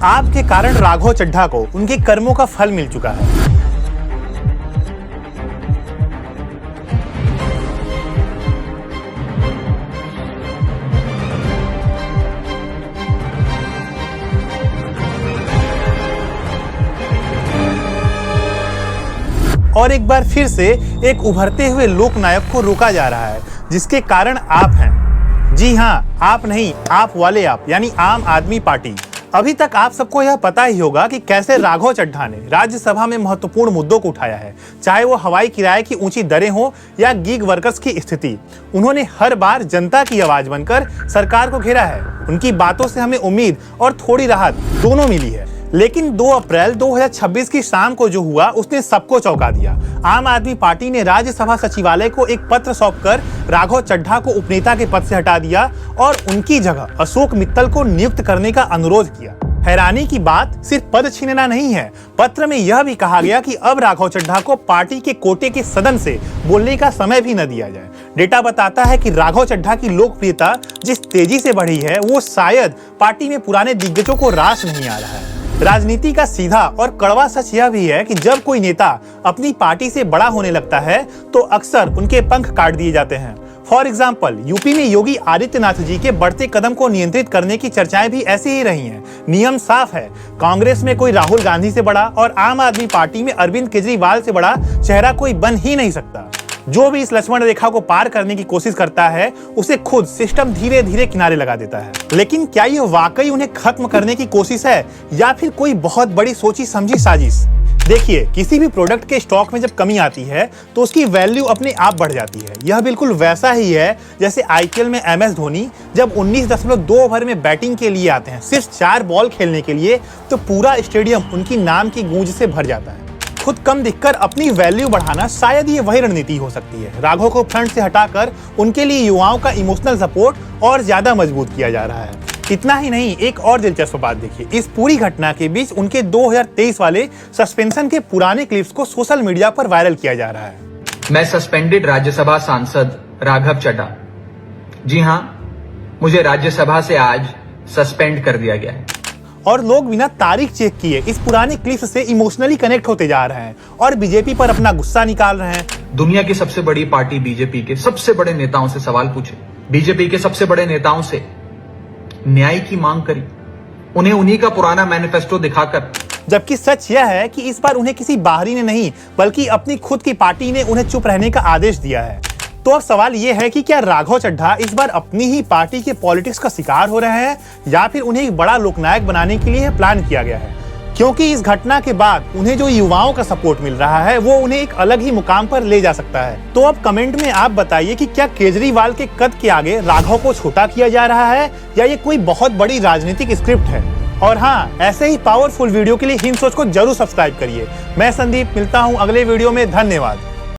आपके कारण राघव चड्ढा को उनके कर्मों का फल मिल चुका है। और एक बार फिर से एक उभरते हुए लोकनायक को रोका जा रहा है, जिसके कारण आप हैं। जी हां, आप नहीं, आप वाले आप, यानी आम आदमी पार्टी। अभी तक आप सबको यह पता ही होगा कि कैसे राघव चड्ढा ने राज्यसभा में महत्वपूर्ण मुद्दों को उठाया है, चाहे वो हवाई किराए की ऊंची दरें हो या गीग वर्कर्स की स्थिति। उन्होंने हर बार जनता की आवाज बनकर सरकार को घेरा है। उनकी बातों से हमें उम्मीद और थोड़ी राहत दोनों मिली है। लेकिन 2 अप्रैल 2026 की शाम को जो हुआ उसने सबको चौंका दिया। आम आदमी पार्टी ने राज्यसभा सचिवालय को एक पत्र सौंपकर राघव चड्ढा को उपनेता के पद से हटा दिया और उनकी जगह अशोक मित्तल को नियुक्त करने का अनुरोध किया। हैरानी की बात सिर्फ पद छीनना नहीं है, पत्र में यह भी कहा गया कि अब राघव चड्ढा को पार्टी के कोटे के सदन से बोलने का समय भी न दिया जाए। डेटा बताता है कि राघव चड्ढा की लोकप्रियता जिस तेजी से बढ़ी है, वो शायद पार्टी में पुराने दिग्गजों को रास नहीं आ रहा है। राजनीति का सीधा और कड़वा सच यह भी है कि जब कोई नेता अपनी पार्टी से बड़ा होने लगता है तो अक्सर उनके पंख काट दिए जाते हैं। फॉर एग्जाम्पल, यूपी में योगी आदित्यनाथ जी के बढ़ते कदम को नियंत्रित करने की चर्चाएं भी ऐसी ही रही हैं। नियम साफ है, कांग्रेस में कोई राहुल गांधी से बड़ा और आम आदमी पार्टी में अरविंद केजरीवाल से बड़ा चेहरा कोई बन ही नहीं सकता। जो भी इस लक्ष्मण रेखा को पार करने की कोशिश करता है, उसे खुद सिस्टम धीरे धीरे किनारे लगा देता है। लेकिन क्या यह वाकई उन्हें खत्म करने की कोशिश है या फिर कोई बहुत बड़ी सोची समझी साजिश? देखिए, किसी भी प्रोडक्ट के स्टॉक में जब कमी आती है तो उसकी वैल्यू अपने आप बढ़ जाती है। यह बिल्कुल वैसा ही है जैसे आईपीएल में एमएस धोनी जब 19.2 ओवर में बैटिंग के लिए आते हैं, सिर्फ 4 बॉल खेलने के लिए, तो पूरा स्टेडियम उनकी नाम की गूंज से भर जाता है। खुद कम दिखकर अपनी वैल्यू बढ़ाना, शायद ये वही रणनीति हो सकती है। राघव को फ्रंट से हटाकर उनके लिए युवाओं का इमोशनल सपोर्ट और ज्यादा मजबूत किया जा रहा है। इतना ही नहीं, एक और दिलचस्प बात देखिए, इस पूरी घटना के बीच उनके 2023 वाले सस्पेंशन के पुराने क्लिप्स को सोशल मीडिया पर वायरल किया जा रहा है। मैं सस्पेंडेड राज्यसभा सांसद राघव चड्ढा। जी हां, मुझे राज्यसभा से आज सस्पेंड कर दिया गया है। और लोग बिना तारीख चेक किए इस पुराने क्लिप से इमोशनली कनेक्ट होते जा रहे हैं और बीजेपी पर अपना गुस्सा निकाल रहे हैं। दुनिया की सबसे बड़ी पार्टी बीजेपी के सबसे बड़े नेताओं से सवाल पूछे, बीजेपी के सबसे बड़े नेताओं से न्याय की मांग करी, उन्हें उन्हीं का पुराना मैनिफेस्टो दिखाकर। जबकि सच यह है कि इस बार उन्हें किसी बाहरी ने नहीं बल्कि अपनी खुद की पार्टी ने उन्हें चुप रहने का आदेश दिया है। तो अब सवाल ये है कि क्या राघव चड्ढा इस बार अपनी ही पार्टी के पॉलिटिक्स का शिकार हो रहे हैं या फिर उन्हें एक बड़ा लोकनायक बनाने के लिए प्लान किया गया है? क्योंकि इस घटना के बाद उन्हें जो युवाओं का सपोर्ट मिल रहा है वो उन्हें एक अलग ही मुकाम पर ले जा सकता है। तो अब कमेंट में आप बताइए कि क्या केजरीवाल के कद के आगे राघव को छोटा किया जा रहा है या ये कोई बहुत बड़ी राजनीतिक स्क्रिप्ट है? और हाँ, ऐसे ही पावरफुल वीडियो के लिए हिंद सोच को जरूर सब्सक्राइब करिए। मैं संदीप, मिलता हूँ अगले वीडियो में। धन्यवाद।